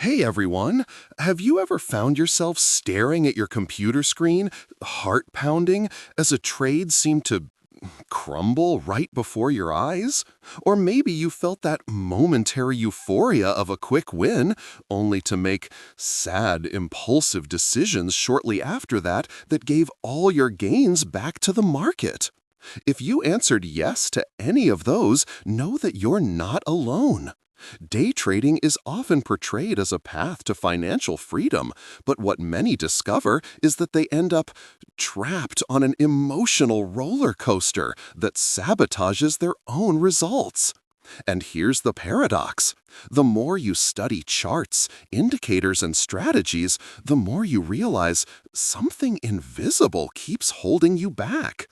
Hey everyone, have you ever found yourself staring at your computer screen, heart pounding, as a trade seemed to crumble right before your eyes? Or maybe you felt that momentary euphoria of a quick win, only to make sad, impulsive decisions shortly after that gave all your gains back to the market. If you answered yes to any of those, know that you're not alone. Day trading is often portrayed as a path to financial freedom, but what many discover is that they end up trapped on an emotional roller coaster that sabotages their own results. And here's the paradox. The more you study charts, indicators, and strategies, the more you realize something invisible keeps holding you back.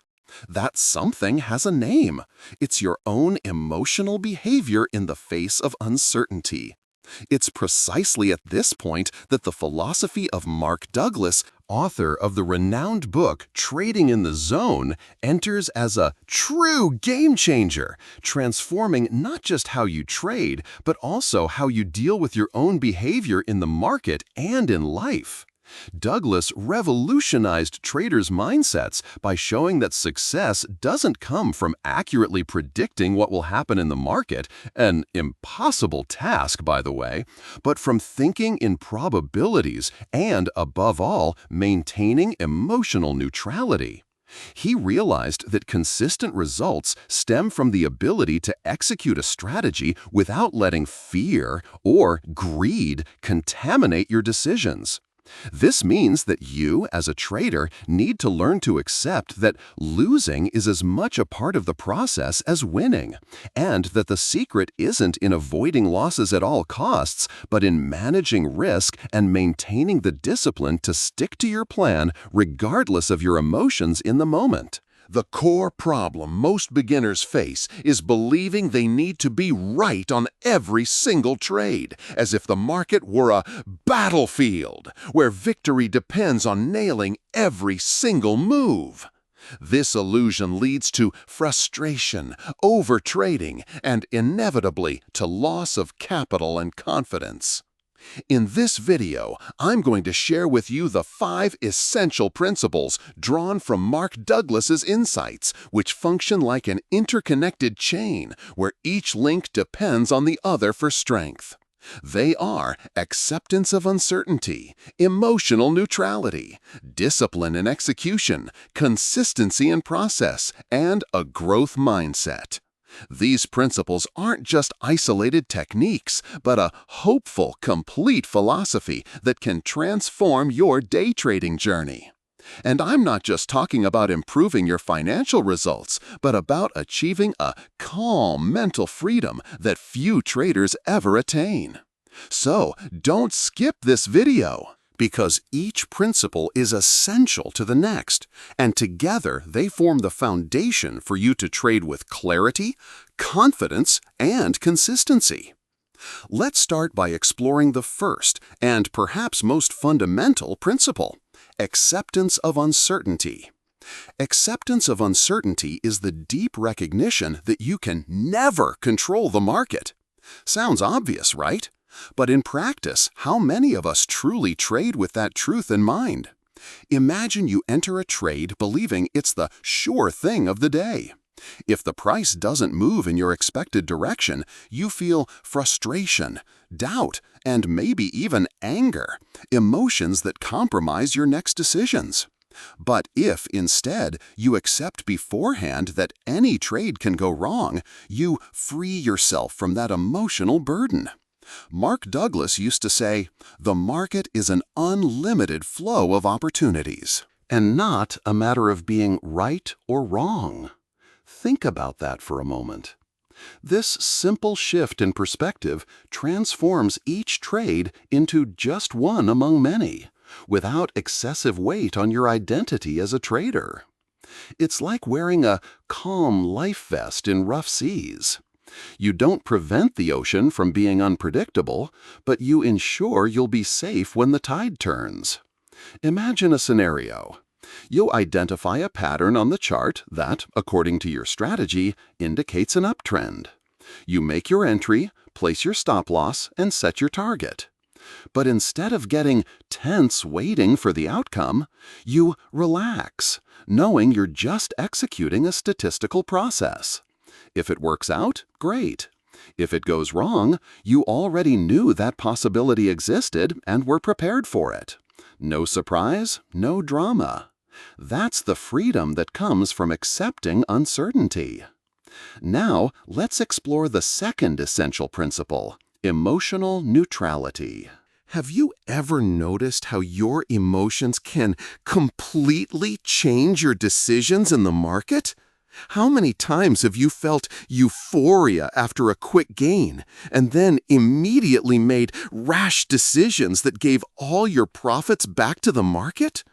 That something has a name. It's your own emotional behavior in the face of uncertainty. It's precisely at this point that the philosophy of Mark Douglas, author of the renowned book Trading in the Zone, enters as a true game changer, transforming not just how you trade, but also how you deal with your own behavior in the market and in life. Douglas revolutionized traders' mindsets by showing that success doesn't come from accurately predicting what will happen in the market, an impossible task, by the way, but from thinking in probabilities and, above all, maintaining emotional neutrality. He realized that consistent results stem from the ability to execute a strategy without letting fear or greed contaminate your decisions. This means that you, as a trader, need to learn to accept that losing is as much a part of the process as winning, and that the secret isn't in avoiding losses at all costs, but in managing risk and maintaining the discipline to stick to your plan regardless of your emotions in the moment. The core problem most beginners face is believing they need to be right on every single trade, as if the market were a battlefield where victory depends on nailing every single move. This illusion leads to frustration, overtrading, and inevitably to loss of capital and confidence. In this video, I'm going to share with you the 5 essential principles drawn from Mark Douglas's insights, which function like an interconnected chain where each link depends on the other for strength. They are acceptance of uncertainty, emotional neutrality, discipline in execution, consistency in process, and a growth mindset. These principles aren't just isolated techniques, but a hopeful, complete philosophy that can transform your day trading journey. And I'm not just talking about improving your financial results, but about achieving a calm mental freedom that few traders ever attain. So, don't skip this video, because each principle is essential to the next, and together they form the foundation for you to trade with clarity, confidence, and consistency. Let's start by exploring the first and perhaps most fundamental principle: acceptance of uncertainty. Acceptance of uncertainty is the deep recognition that you can never control the market. Sounds obvious, right? But in practice, how many of us truly trade with that truth in mind? Imagine you enter a trade believing it's the sure thing of the day. If the price doesn't move in your expected direction, you feel frustration, doubt, and maybe even anger, emotions that compromise your next decisions. But if, instead, you accept beforehand that any trade can go wrong, you free yourself from that emotional burden. Mark Douglas used to say, "The market is an unlimited flow of opportunities," and not a matter of being right or wrong. Think about that for a moment. This simple shift in perspective transforms each trade into just one among many, without excessive weight on your identity as a trader. It's like wearing a calm life vest in rough seas. You don't prevent the ocean from being unpredictable, but you ensure you'll be safe when the tide turns. Imagine a scenario. You identify a pattern on the chart that, according to your strategy, indicates an uptrend. You make your entry, place your stop loss, and set your target. But instead of getting tense waiting for the outcome, you relax, knowing you're just executing a statistical process. If it works out, great. If it goes wrong, you already knew that possibility existed and were prepared for it. No surprise, no drama. That's the freedom that comes from accepting uncertainty. Now, let's explore the second essential principle, emotional neutrality. Have you ever noticed how your emotions can completely change your decisions in the market? How many times have you felt euphoria after a quick gain and then immediately made rash decisions that gave all your profits back to the market?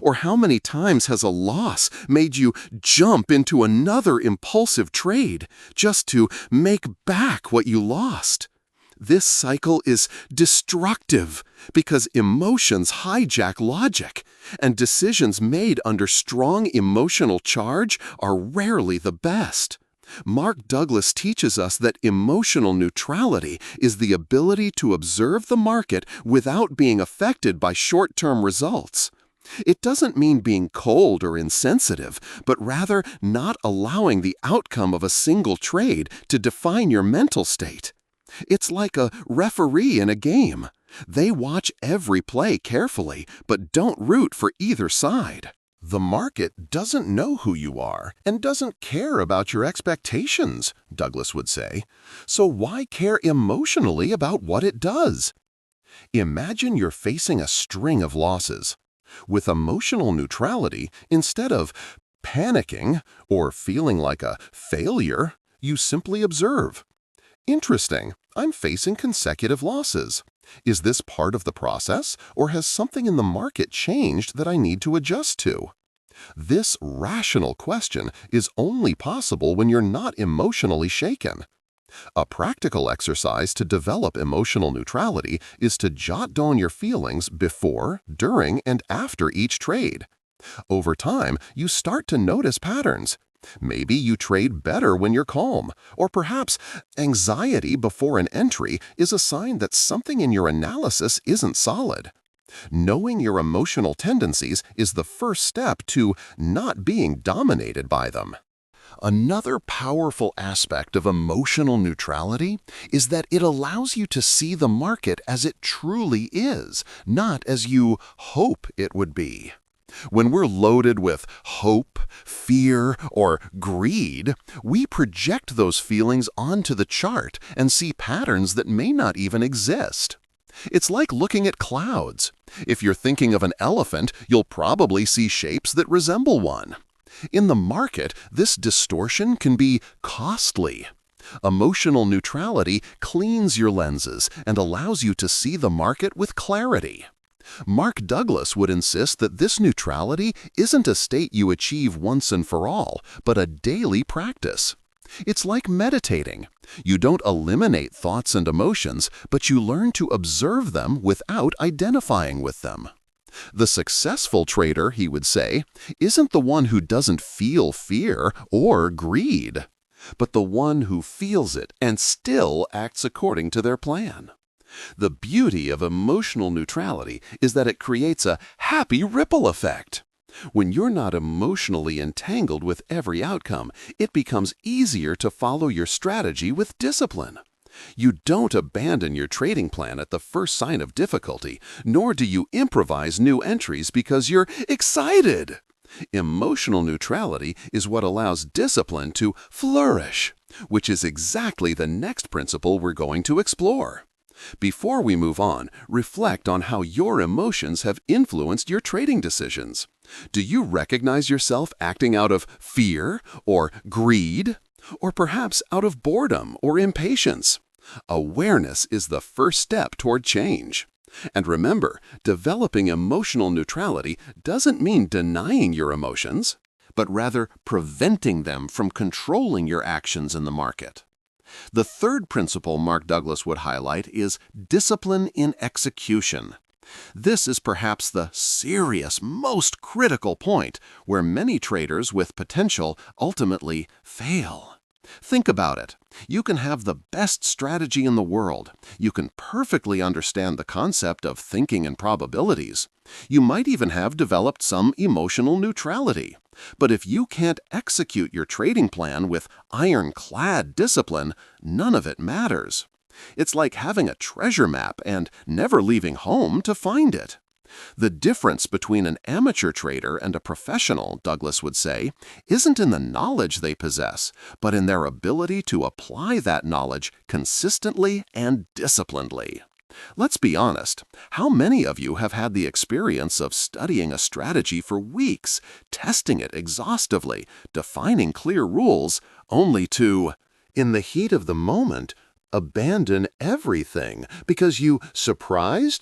Or how many times has a loss made you jump into another impulsive trade just to make back what you lost? This cycle is destructive because emotions hijack logic, and decisions made under strong emotional charge are rarely the best. Mark Douglas teaches us that emotional neutrality is the ability to observe the market without being affected by short-term results. It doesn't mean being cold or insensitive, but rather not allowing the outcome of a single trade to define your mental state. It's like a referee in a game. They watch every play carefully, but don't root for either side. The market doesn't know who you are and doesn't care about your expectations, Douglas would say. So why care emotionally about what it does? Imagine you're facing a string of losses. With emotional neutrality, instead of panicking or feeling like a failure, you simply observe. Interesting, I'm facing consecutive losses. Is this part of the process, or has something in the market changed that I need to adjust to? This rational question is only possible when you're not emotionally shaken. A practical exercise to develop emotional neutrality is to jot down your feelings before, during, and after each trade. Over time, you start to notice patterns. Maybe you trade better when you're calm, or perhaps anxiety before an entry is a sign that something in your analysis isn't solid. Knowing your emotional tendencies is the first step to not being dominated by them. Another powerful aspect of emotional neutrality is that it allows you to see the market as it truly is, not as you hope it would be. When we're loaded with hope, fear, or greed, we project those feelings onto the chart and see patterns that may not even exist. It's like looking at clouds. If you're thinking of an elephant, you'll probably see shapes that resemble one. In the market, this distortion can be costly. Emotional neutrality cleans your lenses and allows you to see the market with clarity. Mark Douglas would insist that this neutrality isn't a state you achieve once and for all, but a daily practice. It's like meditating. You don't eliminate thoughts and emotions, but you learn to observe them without identifying with them. The successful trader, he would say, isn't the one who doesn't feel fear or greed, but the one who feels it and still acts according to their plan. The beauty of emotional neutrality is that it creates a happy ripple effect. When you're not emotionally entangled with every outcome, it becomes easier to follow your strategy with discipline. You don't abandon your trading plan at the first sign of difficulty, nor do you improvise new entries because you're excited. Emotional neutrality is what allows discipline to flourish, which is exactly the next principle we're going to explore. Before we move on, reflect on how your emotions have influenced your trading decisions. Do you recognize yourself acting out of fear or greed, or perhaps out of boredom or impatience? Awareness is the first step toward change. And remember, developing emotional neutrality doesn't mean denying your emotions, but rather preventing them from controlling your actions in the market. The third principle Mark Douglas would highlight is discipline in execution. This is perhaps the serious, most critical point where many traders with potential ultimately fail. Think about it. You can have the best strategy in the world. You can perfectly understand the concept of thinking in probabilities. You might even have developed some emotional neutrality. But if you can't execute your trading plan with ironclad discipline, none of it matters. It's like having a treasure map and never leaving home to find it. The difference between an amateur trader and a professional, Douglas would say, isn't in the knowledge they possess, but in their ability to apply that knowledge consistently and disciplinedly. Let's be honest, how many of you have had the experience of studying a strategy for weeks, testing it exhaustively, defining clear rules, only to, in the heat of the moment, abandon everything because you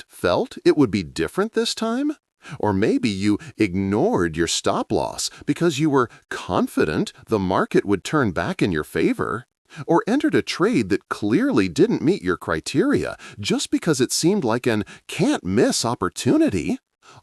felt it would be different this time? Or maybe you ignored your stop loss because you were confident the market would turn back in your favor? Or entered a trade that clearly didn't meet your criteria just because it seemed like an can't-miss opportunity?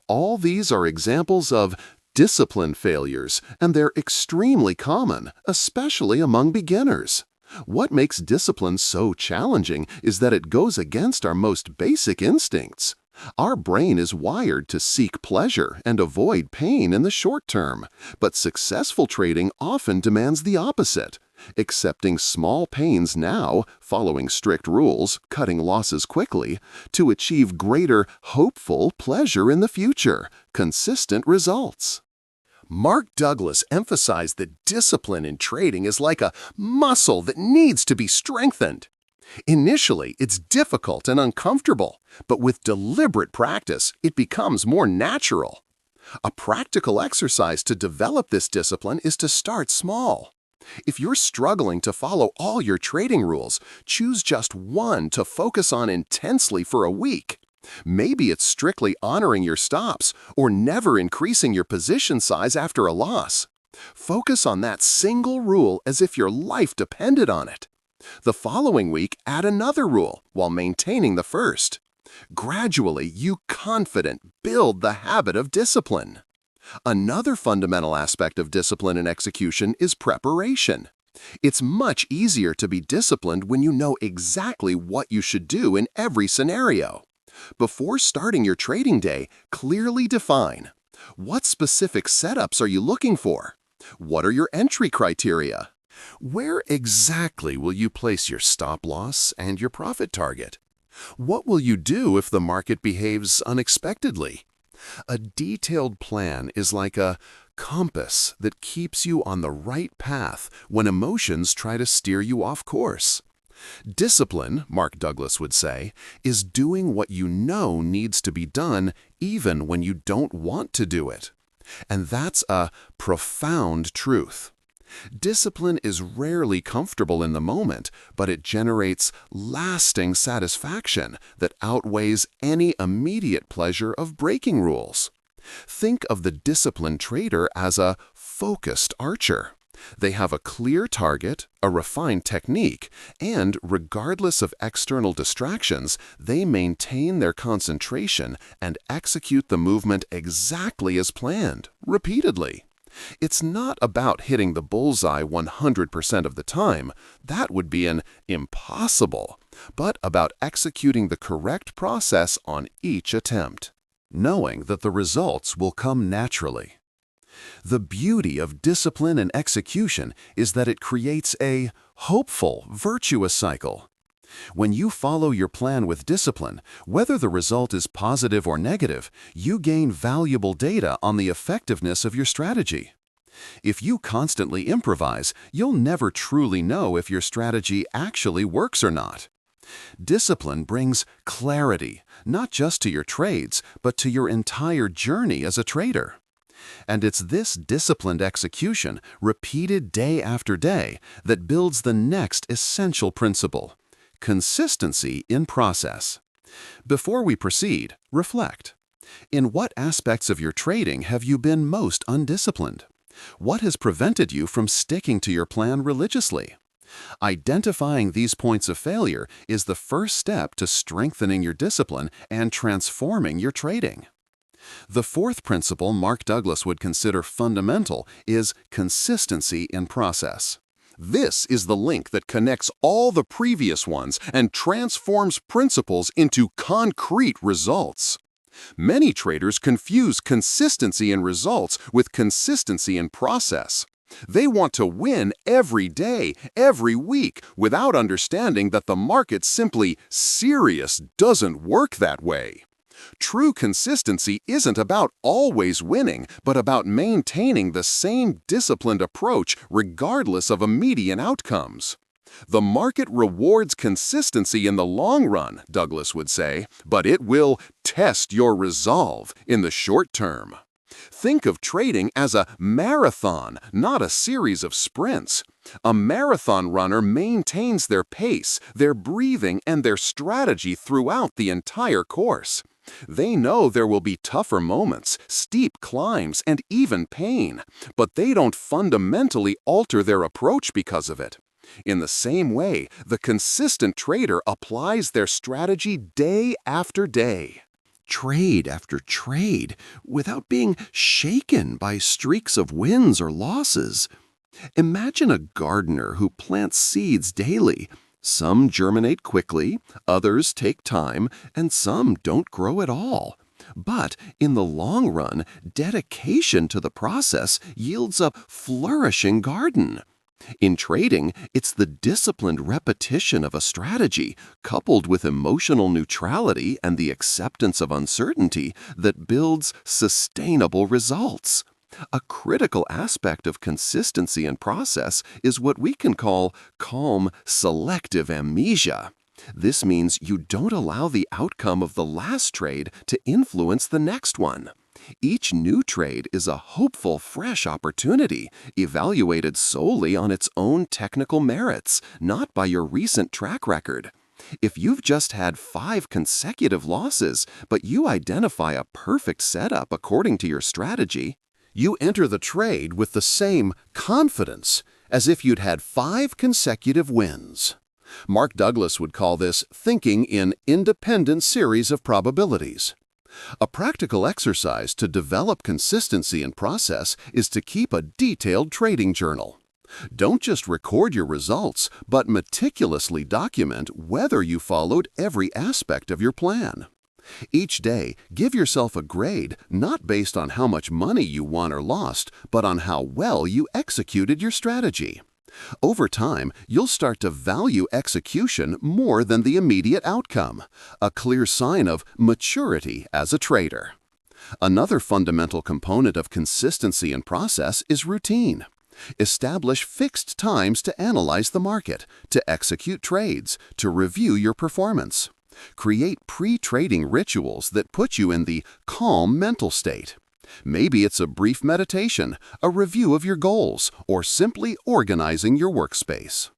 All these are examples of discipline failures, and they're extremely common, especially among beginners. What makes discipline so challenging is that it goes against our most basic instincts. Our brain is wired to seek pleasure and avoid pain in the short term, but successful trading often demands the opposite. Accepting small pains now, following strict rules, cutting losses quickly, to achieve greater, hopeful pleasure in the future, consistent results. Mark Douglas emphasized that discipline in trading is like a muscle that needs to be strengthened. Initially, it's difficult and uncomfortable, but with deliberate practice, it becomes more natural. A practical exercise to develop this discipline is to start small. If you're struggling to follow all your trading rules, choose just one to focus on intensely for a week. Maybe it's strictly honoring your stops or never increasing your position size after a loss. Focus on that single rule as if your life depended on it. The following week, add another rule while maintaining the first. Gradually, you confident build the habit of discipline. Another fundamental aspect of discipline and execution is preparation. It's much easier to be disciplined when you know exactly what you should do in every scenario. Before starting your trading day, clearly define: what specific setups are you looking for? What are your entry criteria? Where exactly will you place your stop loss and your profit target? What will you do if the market behaves unexpectedly? A detailed plan is like a compass that keeps you on the right path when emotions try to steer you off course. Discipline, Mark Douglas would say, is doing what you know needs to be done even when you don't want to do it. And that's a profound truth. Discipline is rarely comfortable in the moment, but it generates lasting satisfaction that outweighs any immediate pleasure of breaking rules. Think of the disciplined trader as a focused archer. They have a clear target, a refined technique, and regardless of external distractions, they maintain their concentration and execute the movement exactly as planned, repeatedly. It's not about hitting the bullseye 100% of the time, that would be an impossible, but about executing the correct process on each attempt, knowing that the results will come naturally. The beauty of discipline and execution is that it creates a hopeful, virtuous cycle. When you follow your plan with discipline, whether the result is positive or negative, you gain valuable data on the effectiveness of your strategy. If you constantly improvise, you'll never truly know if your strategy actually works or not. Discipline brings clarity, not just to your trades, but to your entire journey as a trader. And it's this disciplined execution, repeated day after day, that builds the next essential principle: consistency in process. Before we proceed, reflect. In what aspects of your trading have you been most undisciplined? What has prevented you from sticking to your plan religiously? Identifying these points of failure is the first step to strengthening your discipline and transforming your trading. The fourth principle Mark Douglas would consider fundamental is consistency in process. This is the link that connects all the previous ones and transforms principles into concrete results. Many traders confuse consistency in results with consistency in process. They want to win every day, every week, without understanding that the market simply serious doesn't work that way. True consistency isn't about always winning, but about maintaining the same disciplined approach regardless of immediate outcomes. The market rewards consistency in the long run, Douglas would say, but it will test your resolve in the short term. Think of trading as a marathon, not a series of sprints. A marathon runner maintains their pace, their breathing, and their strategy throughout the entire course. They know there will be tougher moments, steep climbs, and even pain, but they don't fundamentally alter their approach because of it. In the same way, the consistent trader applies their strategy day after day, trade after trade, without being shaken by streaks of wins or losses. Imagine a gardener who plants seeds daily. Some germinate quickly, others take time, and some don't grow at all. But in the long run, dedication to the process yields a flourishing garden. In trading, it's the disciplined repetition of a strategy, coupled with emotional neutrality and the acceptance of uncertainty, that builds sustainable results. A critical aspect of consistency and process is what we can call calm, selective amnesia. This means you don't allow the outcome of the last trade to influence the next one. Each new trade is a hopeful, fresh opportunity, evaluated solely on its own technical merits, not by your recent track record. If you've just had 5 consecutive losses, but you identify a perfect setup according to your strategy, you enter the trade with the same confidence as if you'd had 5 consecutive wins. Mark Douglas would call this thinking in independent series of probabilities. A practical exercise to develop consistency in process is to keep a detailed trading journal. Don't just record your results, but meticulously document whether you followed every aspect of your plan. Each day, give yourself a grade not based on how much money you won or lost, but on how well you executed your strategy. Over time, you'll start to value execution more than the immediate outcome, a clear sign of maturity as a trader. Another fundamental component of consistency and process is routine. Establish fixed times to analyze the market, to execute trades, to review your performance. Create pre-trading rituals that put you in the calm mental state. Maybe it's a brief meditation, a review of your goals, or simply organizing your workspace.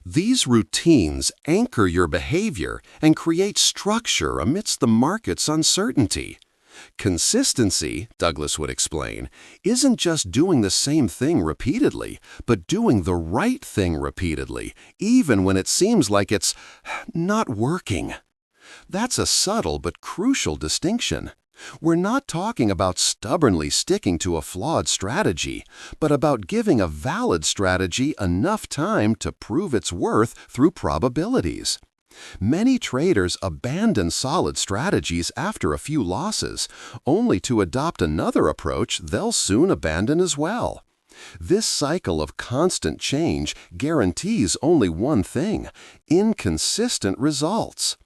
These routines anchor your behavior and create structure amidst the market's uncertainty. Consistency, Douglas would explain, isn't just doing the same thing repeatedly, but doing the right thing repeatedly, even when it seems like it's not working. That's a subtle but crucial distinction. We're not talking about stubbornly sticking to a flawed strategy, but about giving a valid strategy enough time to prove its worth through probabilities. Many traders abandon solid strategies after a few losses, only to adopt another approach they'll soon abandon as well. This cycle of constant change guarantees only one thing: inconsistent results.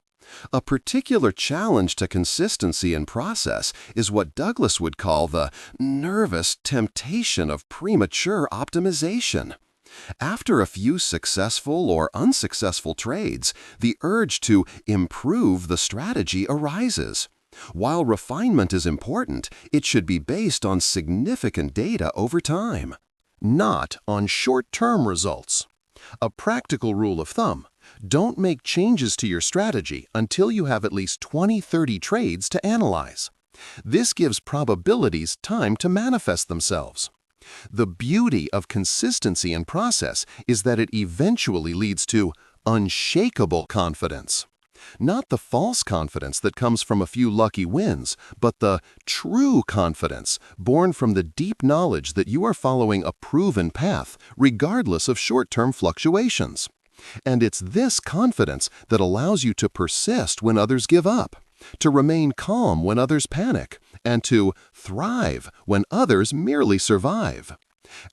A particular challenge to consistency and process is what Douglas would call the nervous temptation of premature optimization. After a few successful or unsuccessful trades, the urge to improve the strategy arises. While refinement is important, it should be based on significant data over time, not on short-term results. A practical rule of thumb: don't make changes to your strategy until you have at least 20-30 trades to analyze. This gives probabilities time to manifest themselves. The beauty of consistency and process is that it eventually leads to unshakable confidence. Not the false confidence that comes from a few lucky wins, but the true confidence born from the deep knowledge that you are following a proven path, regardless of short-term fluctuations. And it's this confidence that allows you to persist when others give up, to remain calm when others panic, and to thrive when others merely survive.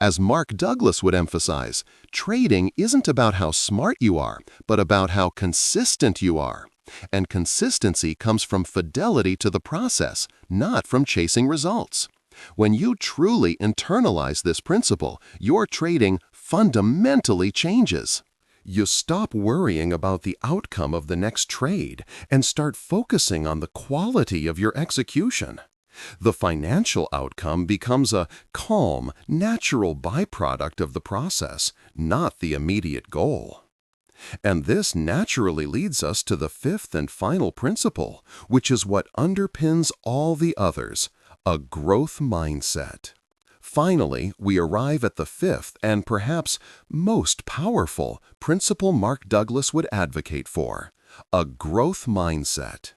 As Mark Douglas would emphasize, trading isn't about how smart you are, but about how consistent you are. And consistency comes from fidelity to the process, not from chasing results. When you truly internalize this principle, your trading fundamentally changes. You stop worrying about the outcome of the next trade and start focusing on the quality of your execution. The financial outcome becomes a calm, natural byproduct of the process, not the immediate goal. And this naturally leads us to the fifth and final principle, which is what underpins all the others, a growth mindset. Finally, we arrive at the fifth and perhaps most powerful principle Mark Douglas would advocate for, a growth mindset.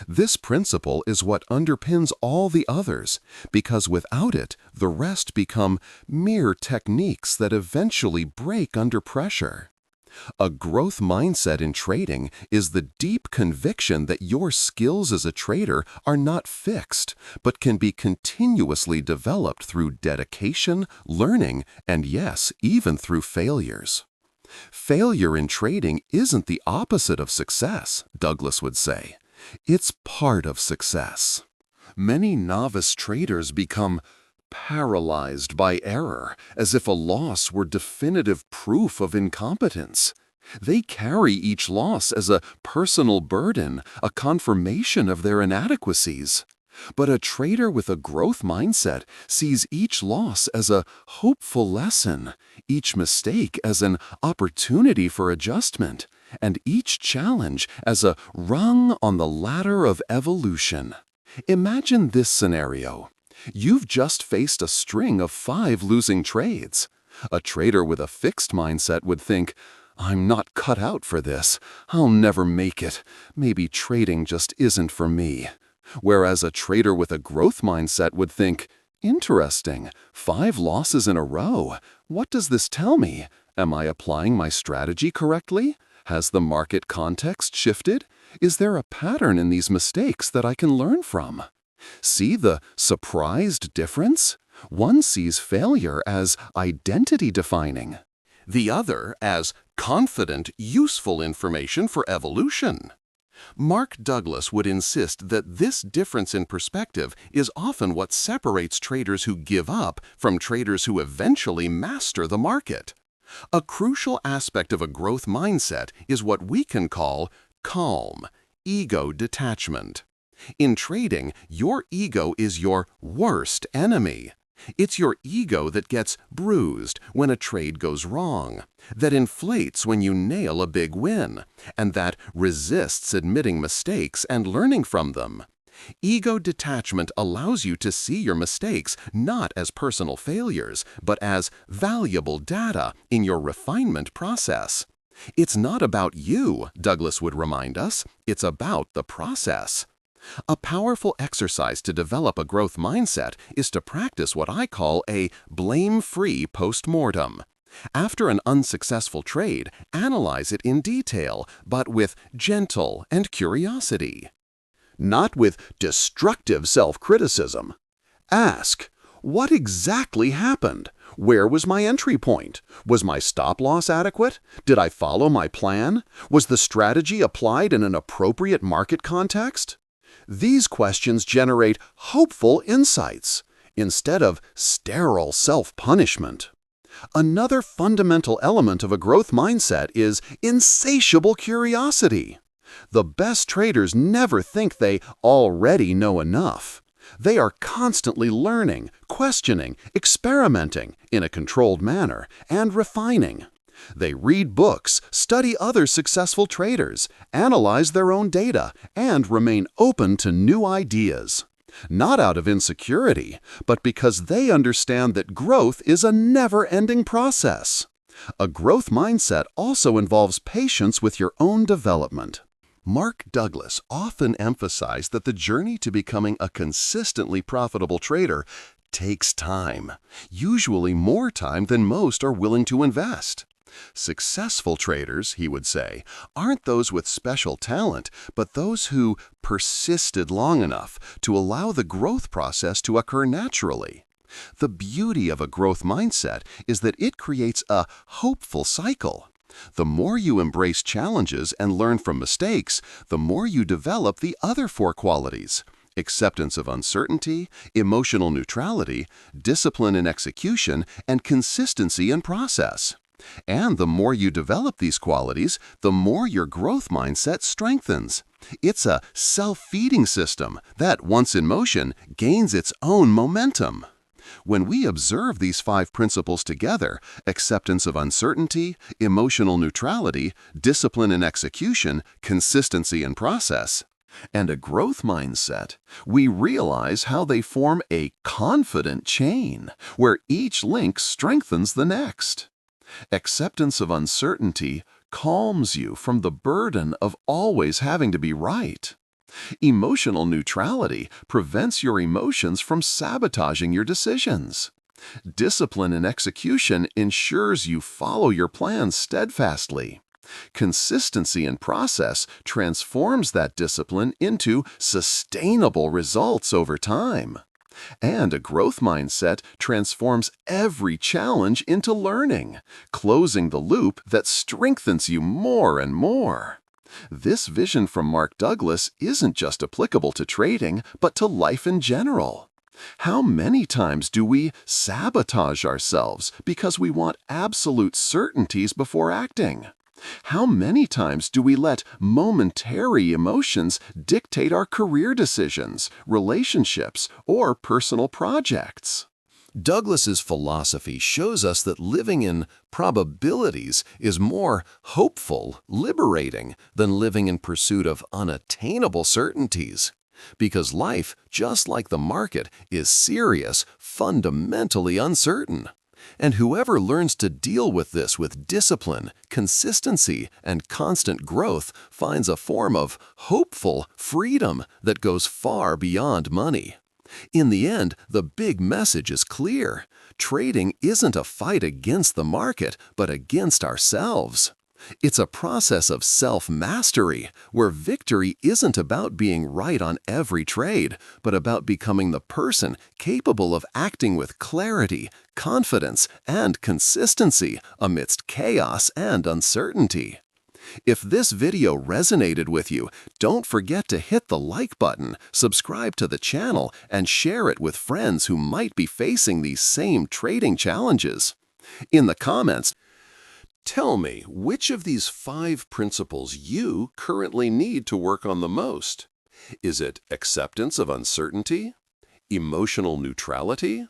This principle is what underpins all the others, because without it, the rest become mere techniques that eventually break under pressure. A growth mindset in trading is the deep conviction that your skills as a trader are not fixed, but can be continuously developed through dedication, learning, and yes, even through failures. Failure in trading isn't the opposite of success, Douglas would say. It's part of success. Many novice traders become paralyzed by error, as if a loss were definitive proof of incompetence. They carry each loss as a personal burden, a confirmation of their inadequacies. But a trader with a growth mindset sees each loss as a hopeful lesson, each mistake as an opportunity for adjustment, and each challenge as a rung on the ladder of evolution. Imagine this scenario. You've just faced a string of 5 losing trades. A trader with a fixed mindset would think, "I'm not cut out for this. I'll never make it. Maybe trading just isn't for me." Whereas a trader with a growth mindset would think, "Interesting, 5 losses in a row. What does this tell me? Am I applying my strategy correctly? Has the market context shifted? Is there a pattern in these mistakes that I can learn from?" See the surprised difference? One sees failure as identity-defining, the other as confident, useful information for evolution. Mark Douglas would insist that this difference in perspective is often what separates traders who give up from traders who eventually master the market. A crucial aspect of a growth mindset is what we can call calm, ego detachment. In trading, your ego is your worst enemy. It's your ego that gets bruised when a trade goes wrong, that inflates when you nail a big win, and that resists admitting mistakes and learning from them. Ego detachment allows you to see your mistakes not as personal failures, but as valuable data in your refinement process. It's not about you, Douglas would remind us, it's about the process. A powerful exercise to develop a growth mindset is to practice what I call a blame-free post-mortem. After an unsuccessful trade, analyze it in detail, but with gentle and curiosity. Not with destructive self-criticism. Ask, what exactly happened? Where was my entry point? Was my stop loss adequate? Did I follow my plan? Was the strategy applied in an appropriate market context? These questions generate hopeful insights instead of sterile self-punishment. Another fundamental element of a growth mindset is insatiable curiosity. The best traders never think they already know enough. They are constantly learning, questioning, experimenting in a controlled manner, and refining. They read books, study other successful traders, analyze their own data, and remain open to new ideas. Not out of insecurity, but because they understand that growth is a never-ending process. A growth mindset also involves patience with your own development. Mark Douglas often emphasized that the journey to becoming a consistently profitable trader takes time, usually more time than most are willing to invest. Successful traders, he would say, aren't those with special talent, but those who persisted long enough to allow the growth process to occur naturally. The beauty of a growth mindset is that it creates a hopeful cycle. The more you embrace challenges and learn from mistakes, the more you develop the other four qualities: acceptance of uncertainty, emotional neutrality, discipline in execution, and consistency in process. And the more you develop these qualities, the more your growth mindset strengthens. It's a self-feeding system that, once in motion, gains its own momentum. When we observe these 5 principles together, acceptance of uncertainty, emotional neutrality, discipline in execution, consistency in process, and a growth mindset, we realize how they form a confident chain where each link strengthens the next. Acceptance of uncertainty calms you from the burden of always having to be right. Emotional neutrality prevents your emotions from sabotaging your decisions. Discipline in execution ensures you follow your plans steadfastly. Consistency in process transforms that discipline into sustainable results over time. And a growth mindset transforms every challenge into learning, closing the loop that strengthens you more and more. This vision from Mark Douglas isn't just applicable to trading, but to life in general. How many times do we sabotage ourselves because we want absolute certainties before acting? How many times do we let momentary emotions dictate our career decisions, relationships, or personal projects? Douglas's philosophy shows us that living in probabilities is more hopeful, liberating than living in pursuit of unattainable certainties. Because life, just like the market, is serious, fundamentally uncertain. And whoever learns to deal with this with discipline, consistency, and constant growth finds a form of hopeful freedom that goes far beyond money. In the end, the big message is clear. Trading isn't a fight against the market, but against ourselves. It's a process of self-mastery, where victory isn't about being right on every trade, but about becoming the person capable of acting with clarity, confidence, and consistency amidst chaos and uncertainty. If this video resonated with you, don't forget to hit the like button, subscribe to the channel, and share it with friends who might be facing these same trading challenges. In the comments, tell me which of these 5 principles you currently need to work on the most. Is it acceptance of uncertainty, emotional neutrality,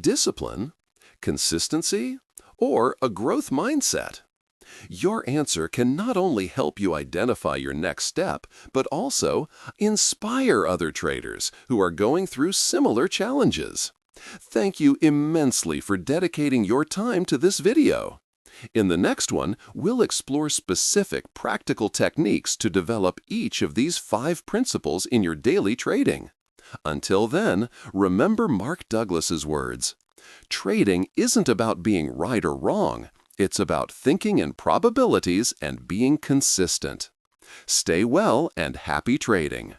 discipline, consistency, or a growth mindset? Your answer can not only help you identify your next step, but also inspire other traders who are going through similar challenges. Thank you immensely for dedicating your time to this video. In the next one, we'll explore specific practical techniques to develop each of these 5 principles in your daily trading. Until then, remember Mark Douglas's words: trading isn't about being right or wrong. It's about thinking in probabilities and being consistent. Stay well and happy trading.